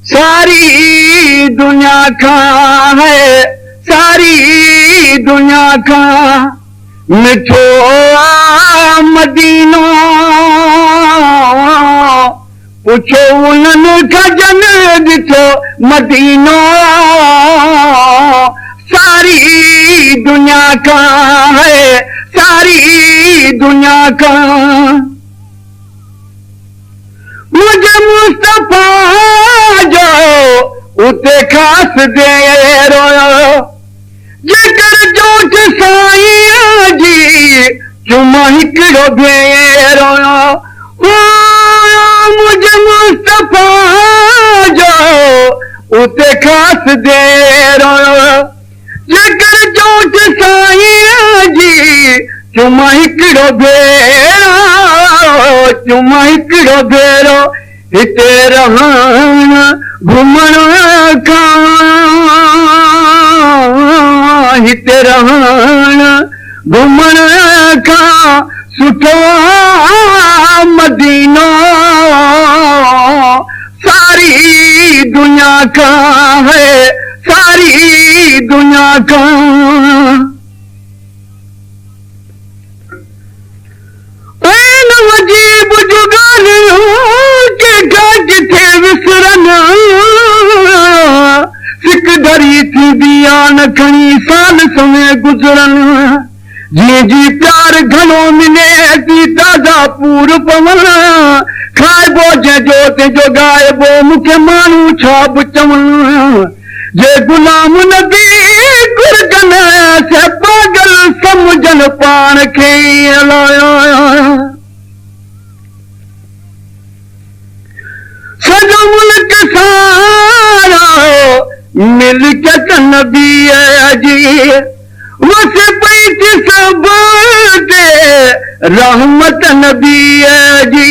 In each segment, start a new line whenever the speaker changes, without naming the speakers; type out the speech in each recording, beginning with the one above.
सारी दुनिया का है, सारी दुनिया का मिठो मदीनो, पुछो उन्हनि खां जन ॾिठो मदीनो। सारी दुनिया का है, सारी दुनिया का मुझे मुस्तफा जो उते खास दे रोयो, जेकर जोत साईं जी चुमा हिकिड़ो भेरो। मुझे मुस्तफा जो उते खास दे रोयो, जेकर जोत साईं जी चुमा हिकिड़ो भेरो, चुमा हिकिड़ो भेरो। हिते रहण घुमण खां, हिते रहण घुमण खां सुठो मदीनो। सारी दुनिया का है, सारी दुनिया का वजीब जुगालियूं के किथे विसरन, सिक धरी थी बियान खणी साल समय गुज़रन। जी जी प्यार घणो मिले थी ताज़ा पूर पवन, खाइबो जंहिंजो तंहिंजो गाइबो मूंखे माण्हू छा बि चवनि। जे गुलाम नबी गुरगन से पागल सम्झनि पाण खे अलाया। सॼो मुल्क सारा मिल्कियत नबीअ जी, वस पई थी सभ ते रहमत नबीअ जी।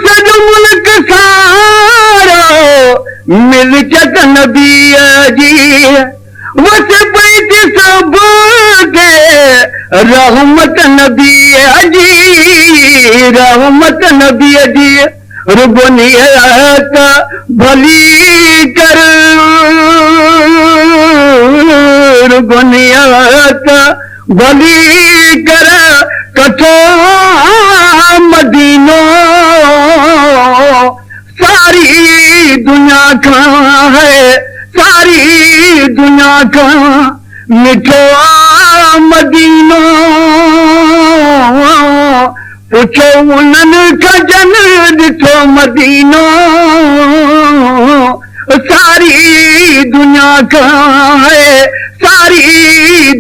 सॼो मुल्क सारा मिल्कियत नबीअ जी, वस पई थी सभ ते रहमत नबीअ जी, रहमत नबीअ जी। रुबनियत भली कर, रुबनियत भली कर कठो मदीनो। सारी दुनिया का है, सारी दुनिया का मिठो मदीनो। पुछो उन्हनि खां जन ॾिठो मदीनो। सारी दुनिया का है, सारी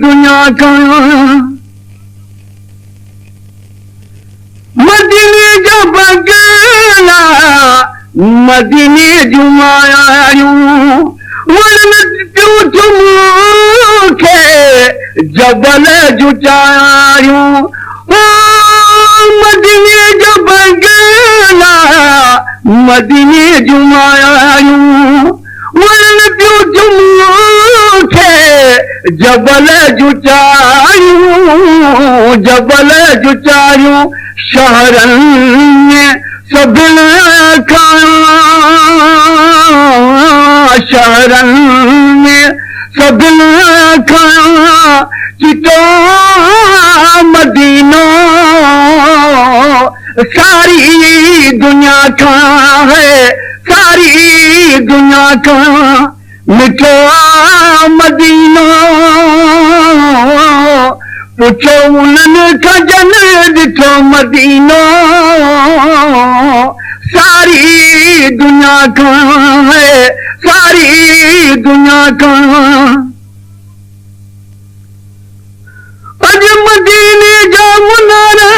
दुनिया का मदीने जो बगला, मदीने जूं मायारियूं वणनि थियूं मूंखे जबल जूं चारियूं। मदीने जो बगला, मदीने जूं मायारियूं वणनि थियूं मूंखे जबल जूं चारियूं, जबल जूं चारियूं। शहरनि में सभिनी खां, शहरनि में सभिनी खां चिटो मदीनो। सारी दुनिया का है, सारी दुनिया का मिठो मदीनो। पुछो उन्हनि खां जन ॾिठो मदीनो। सारी दुनिया का है, सारी दुनिया का अॼु मदीने जा मुनारा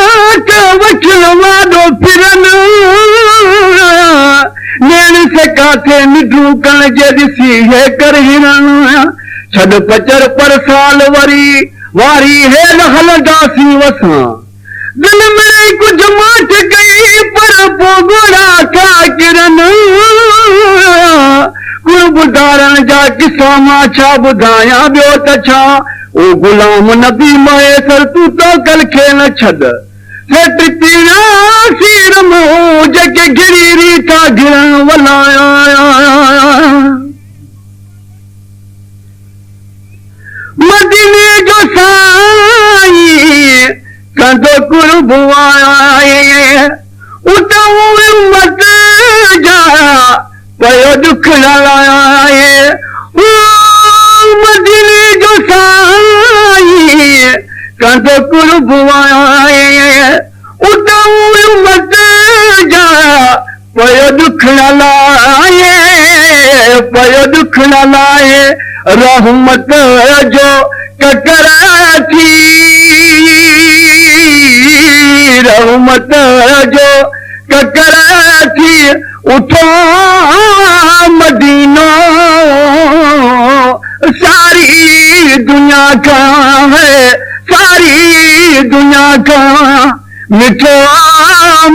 वठण वारो फिरनि, नेण से काथे निढूं कण जे ॾिसी हे कर हिरन। छॾ पचर पर साल वरी वारी हेल हलंदासीं वसां, दिल में कुझु माठ कई पर पोइ घोड़ा था किरनि। गुण ॿुधारण जा किसा मां छा ॿुधायां ॿियो त छा। ओ गुलाम नबी मयसर तूं तौकल खे न छॾ, सेठ पीड़ा सीर मूं जेके गिरी था गिरण वलाया। कुर्बाए उत जा पयो दुख न लाए मदीने जो साई कंद कुर्बाए उत जा पयो दुख न लाए रहमत जो ककर थी रहमत जो ककर थी उठो मदीनो सारी दुनिया का है सारी दुनिया का मिठो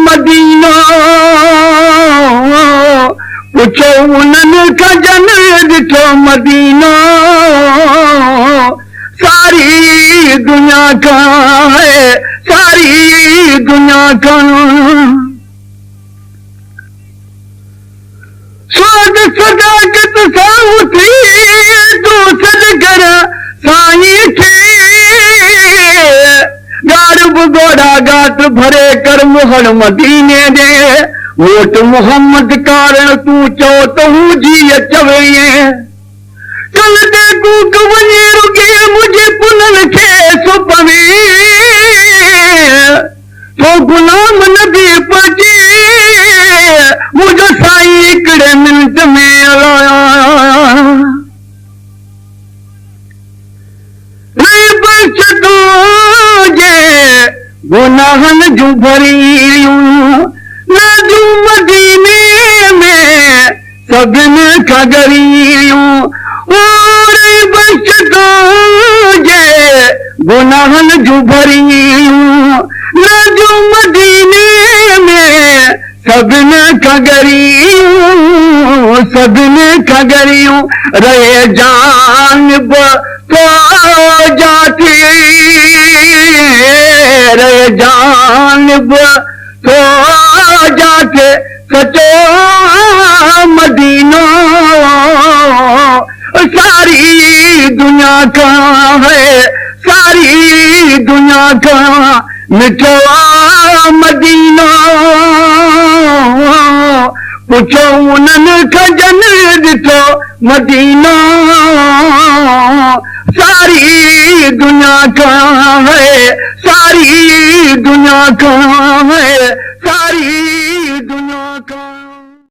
मदीनो पुछो उन्हनि खां जन ॾिठो मदीनो सारी दुनिया का है सारी दुनिया का स्वाद सदाकत साउथी तू सदगर साईं खे गारब गोड़ा गात भरे कर मुहर मदीने दे वोट मोहम्मद कारण तू चो तो हूं जी चवे कल दे कूक वञे रुगे मुझे पुनन खे सुपवे तो गुलाम नबी पचे मुझो साईं हिकिड़े मिनट में हलाया बस तो जे गुनाहनि जूं भरियूं नदियूं मदीने में सभिनि खां ॻरियूं बस तो जे गुनाहनि जूं भरियूं नदियूं मदीने में सभिनि खां ॻरियूं रहे जानब तो जाती रहे जानब तो जाके सचो मदीनो सारी दुनिया का है सारी दुनिया का मिठो मदीनो पुछो उन्हनि खां जन ॾिठो मदीनो सारी दुनिया का है सारी दुनिया का है सारी दुनिया का